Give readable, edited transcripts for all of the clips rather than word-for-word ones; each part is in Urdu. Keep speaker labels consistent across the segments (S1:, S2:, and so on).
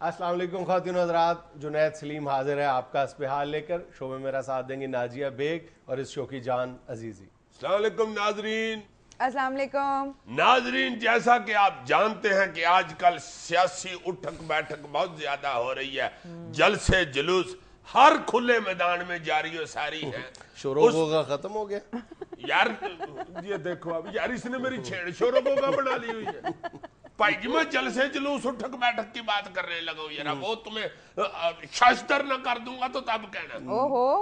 S1: السلام علیکم خواتین و حضرات، جنید سلیم حاضر ہے آپ کا اسپہ حال لے کر. شو میں میرا ساتھ دیں گی ناجیہ بیگ اور اس شو کی جان عزیزی.
S2: السلام علیکم ناظرین.
S3: السلام علیکم
S2: ناظرین، جیسا کہ آپ جانتے ہیں کہ آج کل سیاسی اٹھک بیٹھک بہت زیادہ ہو رہی ہے، جلسے جلوس ہر کھلے میدان میں جاری و ساری ہیں.
S1: شروع ہوگا ختم ہو گیا
S2: یار یہ دیکھو اب یار اس نے میری چھیڑ شروع ہوگا بنا لی ہوئی ہے. بھائی جی میں جلسے جلوس اٹھک بیٹھک کی بات کرنے لگا ہوں یار. وہ تمہیں شاشتر نہ کر دوں گا تو تب کہنا.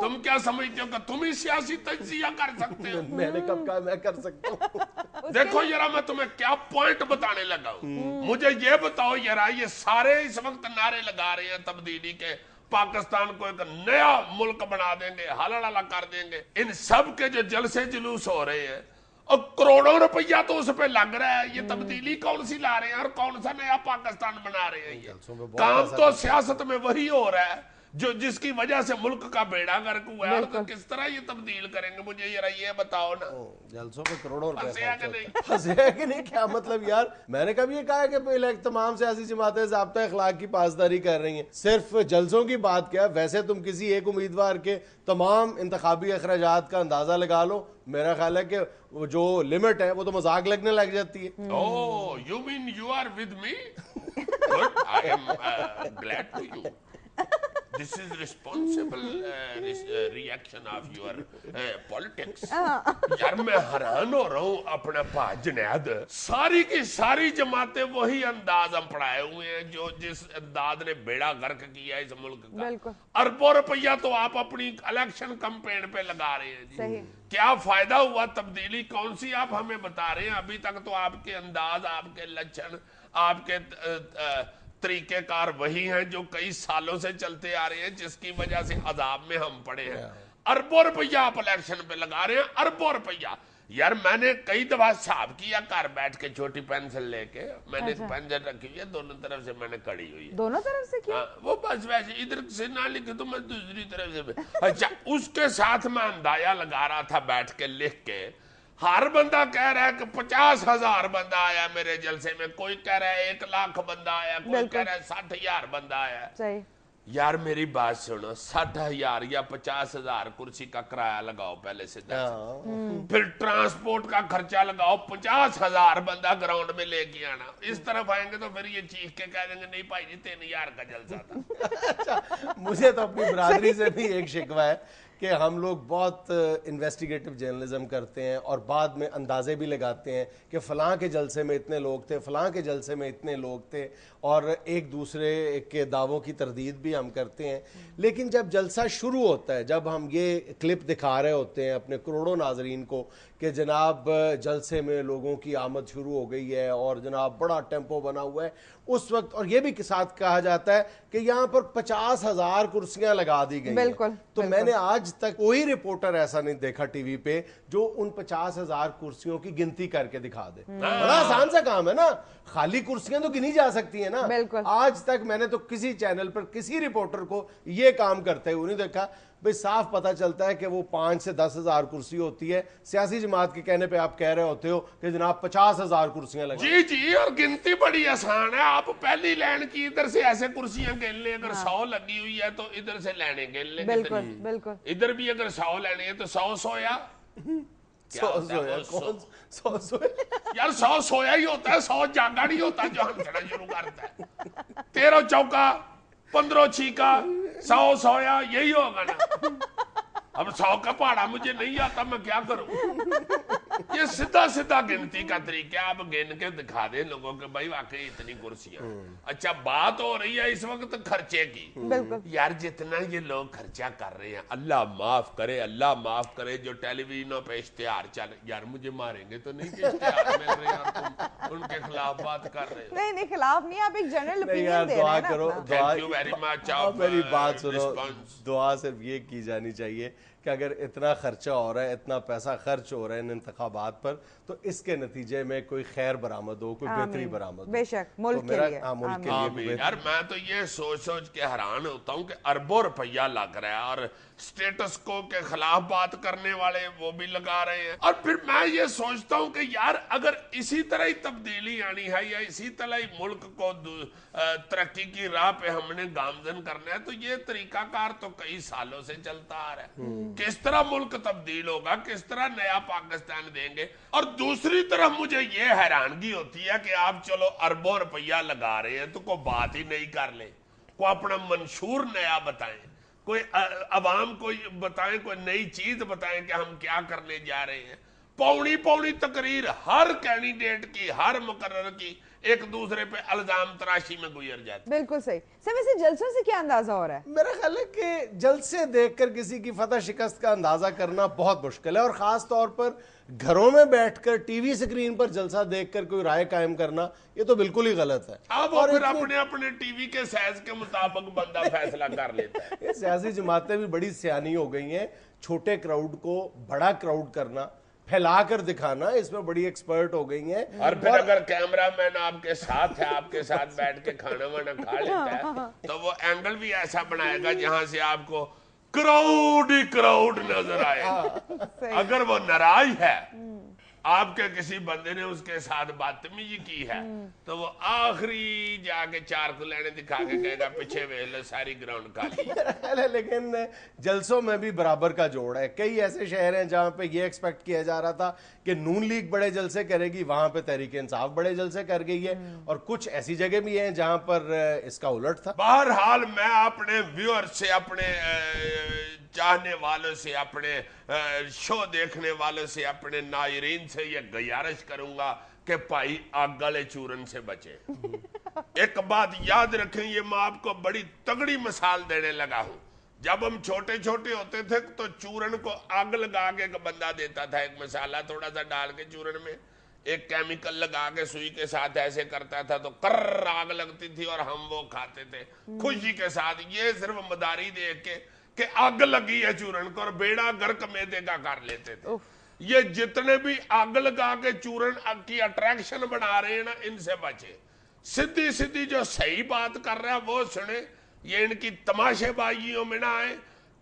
S2: تم کیا سمجھتے ہو کہ تم ہی سیاسی تجزیہ کر سکتے ہو؟
S1: میں نے کب کہا میں کر سکتا ہوں؟
S2: دیکھو یار میں تمہیں کیا پوائنٹ بتانے لگا ہوں. مجھے یہ بتاؤ یار، یہ سارے اس وقت نعرے لگا رہے ہیں تبدیلی کے، پاکستان کو ایک نیا ملک بنا دیں گے، حلال کر دیں گے. ان سب کے جو جلسے جلوس ہو رہے ہیں اور کروڑوں روپیہ تو اس پہ لگ رہا ہے. یہ تبدیلی کون سی لا رہے ہیں اور کون سا نیا پاکستان بنا رہے ہیں؟ یہ کام تو سیاست میں وہی ہو رہا ہے جو جس کی وجہ سے ملک کا بیڑا غرق ہوا ہے. اور تو کس طرح یہ تبدیل کریں گے مجھے یہ بتاؤ نا.
S1: جلسوں پہ کروڑوں روپے
S2: پھنسے کہ نہیں؟
S1: پھنسے ہے کہ نہیں؟ کیا مطلب یار؟ میں نے کبھی یہ کہا ہے کہ تمام سیاسی جماعتیں ضابطہ اخلاق کی پاسداری کر رہی ہیں. صرف جلسوں کی بات کیا، ویسے تم کسی ایک امیدوار کے تمام انتخابی اخراجات کا اندازہ لگا لو. میرا خیال ہے کہ جو لمٹ ہے وہ تو مذاق لگنے لگ جاتی ہے.
S2: Oh, you mean you are with me? Good, I am glad to you. This is responsible reaction of your politics. یار میں حیران ہو رہا ہوں اپنا پا جنید. ساری کی ساری جماعتیں وہی انداز ہم پڑھائے ہوئے ہیں جو جس انداز نے بیڑا غرق کیا اس ملک کا. اربوں روپیہ تو آپ اپنی الیکشن کمپین پہ لگا رہے ہیں جی. کیا فائدہ ہوا؟ تبدیلی کون سی آپ ہمیں بتا رہے ہیں؟ ابھی تک تو آپ کے انداز، آپ کے لچھن، آپ کے طریقہ کار وہی ہیں جو کئی سالوں سے چلتے آ رہے ہیں، جس کی وجہ سے عذاب میں ہم پڑے ہیں. اربوں روپیہ آپ الیکشن پہ لگا رہے ہیں، اربوں روپیہ. یار میں نے کئی دفعہ حساب کیا گھر بیٹھ کے چھوٹی پینسل لے کے. میں نے پینسل رکھی ہوئی ہے، دونوں طرف سے میں نے کڑی ہوئی ہے.
S3: دونوں طرف سے کیا؟
S2: وہ بس ویسے ادھر سے نہ لکھے تو میں دوسری طرف سے. اچھا اس کے ساتھ میں اندازہ لگا رہا تھا بیٹھ کے لکھ کے. ہر بندہ کہہ رہا ہے کہ 50,000 بندہ آیا میرے جلسے میں، کوئی کہہ رہا ہے 1,00,000 بندہ آیا، کوئی کہہ رہا ہے 60,000 بندہ آیا.
S3: صحیح. یار
S2: میری بات سنو، 60,000 یا 50,000 کرسی کا کرایہ لگاؤ پہلے سے 10، پھر ٹرانسپورٹ کا خرچہ لگاؤ، 50,000 بندہ گراؤنڈ میں لے کے آنا. اس طرف آئیں گے تو پھر یہ چیخ کے کہہ دیں گے نہیں بھائی جی 3,000 کا جلسہ تھا.
S1: اچھا مجھے تو اپنی برادری سے بھی ایک شکوہ ہے کہ ہم لوگ بہت انویسٹیگیٹو جرنلزم کرتے ہیں اور بعد میں اندازے بھی لگاتے ہیں کہ فلاں کے جلسے میں اتنے لوگ تھے، فلاں کے جلسے میں اتنے لوگ تھے، اور ایک دوسرے کے دعووں کی تردید بھی ہم کرتے ہیں. لیکن جب جلسہ شروع ہوتا ہے، جب ہم یہ کلپ دکھا رہے ہوتے ہیں اپنے کروڑوں ناظرین کو کہ جناب جلسے میں لوگوں کی آمد شروع ہو گئی ہے اور جناب بڑا ٹیمپو بنا ہوا ہے، اس وقت اور یہ بھی ساتھ کہا جاتا ہے کہ یہاں پر 50,000 کرسیاں لگا دی گئی ہیں. تو میں نے آج تک کوئی رپورٹر ایسا نہیں دیکھا ٹی وی پہ جو ان 50,000 کرسیوں کی گنتی کر کے دکھا دے. بڑا آسان سا کام ہے نا، خالی کرسیاں تو گنی جا سکتی ہیں نا. آج تک میں نے تو کسی چینل پر کسی رپورٹر کو یہ کام کرتے ہوئے نہیں دیکھا. بھئی صاف پتہ چلتا ہے کہ وہ 5 سے 10,000 کرسی ہوتی ہے. سیاسی جماعت کے کہنے پہ آپ کہہ رہے ہوتے ہو کہ جناب 50,000 کرسیاں لگا.
S2: جی جی، اور گنتی بڑی آسان ہے. آپ پہلی لائن کی ادھر سے ایسے کرسیاں گن لیں، اگر 100 لگی ہوئی ہے تو ادھر سے لائنیں گن لیں.
S3: بالکل.
S2: ادھر بھی اگر 100 لائنیں ہیں تو 100 سویا.
S1: 100 سویا
S2: یار 100 سویا ہی ہوتا ہے، 100 جاگا نہیں ہوتا جو ہنسنا شروع کرتا ہے. 13 چوکا 15 چھیکا 100 سویا، یہی ہوگا نا. اب 100 کا پہاڑا مجھے نہیں آتا، میں کیا کروں؟ یہ سیدھا گنتی کا طریقہ. آپ گن کے دکھا دیں لوگوں کے بھائی واقعی اتنی کرسیاں. اچھا بات ہو رہی ہے اس وقت خرچے کی. یار جتنا یہ لوگ خرچہ کر رہے ہیں، اللہ معاف کرے، اللہ معاف کرے، جو ٹیلی ویژنوں پہ اشتہار چل، یار مجھے ماریں گے تو نہیں کہ اشتہار مل رہے ہیں اور تم ان کے خلاف بات کر رہے ہو.
S3: نہیں خلاف نہیں، آپ ایک جنرل اوپینین دے رہے ہیں.
S1: دعا کرو.
S2: Thank you very much.
S1: میری بات سنو، دعا صرف یہ کی جانی چاہیے کہ اگر اتنا خرچہ ہو رہا ہے، اتنا پیسہ خرچ ہو رہا ہے ان انتخاب انتخابات پر تو اس کے نتیجے میں کوئی خیر برآمد ہو, کوئی بہتری برآمد ہو.
S3: بے شک ملک کے لیے.
S1: ملک کے لیے.
S2: یار میں تو یہ سوچ کے حیران ہوتا ہوں کہ اربوں روپیہ لگ رہا ہے اور سٹیٹس کو کے خلاف بات کرنے والے وہ بھی لگا رہے ہیں. اور پھر میں یہ سوچتا ہوں کہ یار اگر اسی طرح ہی تبدیلی آنی ہے یا اسی طرح ہی ملک کو ترقی کی راہ پہ ہم نے گامزن کرنا ہے تو یہ طریقہ کار تو کئی سالوں سے چلتا آ رہا ہے. کس طرح ملک تبدیل ہوگا, کس طرح نیا پاکستان دیں گے. اور دوسری طرف مجھے یہ حیرانگی ہوتی ہے کہ آپ چلو اربوں روپیہ لگا رہے ہیں تو کوئی بات ہی نہیں کر لیں, کوئی اپنا منشور نیا بتائیں, کوئی عوام کو بتائیں, کوئی نئی چیز بتائیں کہ ہم کیا کرنے جا رہے ہیں. پوڑی تقریر ہر کینڈیڈیٹ کی, ہر مقرر کی ایک دوسرے پہ الزام تراشی میں گزر جاتی.
S3: بالکل صحیح. سر ویسے جلسوں سے کیا اندازہ ہو رہا ہے؟
S1: میرا خیال ہے کہ جلسے دیکھ کر کسی کی فتح شکست کا اندازہ کرنا بہت مشکل ہے, اور خاص طور پر گھروں میں بیٹھ کر ٹی وی سکرین پر جلسہ دیکھ کر کوئی رائے قائم کرنا یہ تو بالکل ہی غلط ہے.
S2: اب وہ پھر اپنے ٹی وی کے سائز کے مطابق بندہ فیصلہ کر لیتا ہے.
S1: یہ سیاسی جماعتیں بھی بڑی سیانی ہو گئی ہیں, چھوٹے کراؤڈ کو بڑا کراؤڈ کرنا, پھیلا کر دکھانا, اس میں بڑی ایکسپرٹ ہو گئی ہیں.
S2: اور پھر اگر کیمرہ مین آپ کے ساتھ ہے, آپ کے ساتھ بیٹھ کے کھانا وانا کھا لیتا ہے تو وہ اینگل بھی ایسا بنائے گا جہاں سے آپ کو کراؤڈ ہی کراؤڈ نظر آئے. اگر وہ ناراض ہے, آپ کے کسی بندے نے اس کے ساتھ بدتمیزی کی ہے تو وہ آخری جا کے چار کو لینے دکھا کے کہے گا پیچھے ویلے ساری گراؤنڈ کھالی.
S1: لیکن جلسوں میں بھی برابر کا جوڑ ہے. کئی ایسے شہر ہیں جہاں پہ یہ ایکسپیکٹ کیا جا رہا تھا کہ نون لیگ بڑے جلسے کرے گی, وہاں پہ تحریک انصاف بڑے جلسے کر گئی ہے, اور کچھ ایسی جگہ بھی ہیں جہاں پر اس کا الٹ تھا.
S2: بہرحال میں اپنے ویور سے, اپنے چاہنے والوں سے, اپنے شو دیکھنے والوں سے, اپنے ناظرین سے یہ گزارش کروں گا کہ بھائی آگ والے چورن سے بچے. ایک بات یاد رکھیں, یہ میں آپ کو بڑی تگڑی مثال دینے لگا ہوں. جب ہم چھوٹے ہوتے تھے تو چورن کو آگ لگا کے ایک بندہ دیتا تھا, ایک مسالہ تھوڑا سا ڈال کے چورن میں, ایک کیمیکل لگا کے سوئی کے ساتھ ایسے کرتا تھا تو کر آگ لگتی تھی اور ہم وہ کھاتے تھے خوشی کے ساتھ. یہ صرف مداری دیکھ کے کہ آگ لگی ہے چورن کو اور بیڑا گرک میدے کا کر لیتے تھے. یہ جتنے بھی آگ لگا کے چورن کی اٹریکشن بنا رہے ہیں نا, ان سے بچے. سیدھی جو صحیح بات کر رہا ہے وہ سنے, یہ ان کی تماشے بازیوں میں نہ آئے.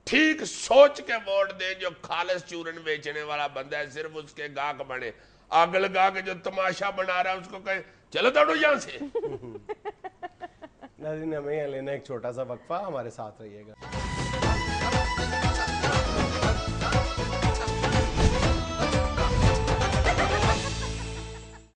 S2: ٹھیک سوچ کے ووٹ دیں. جو خالص چورن بیچنے والا بندہ ہے صرف اس کے گاہک بنے. آگ لگا کے جو تماشا بنا رہا ہے اس کو کہیں چلو دوڑو یہاں سے.
S1: ناظرین ہمیں لینا ایک چھوٹا سا وقفہ, ہمارے ساتھ رہیے گا.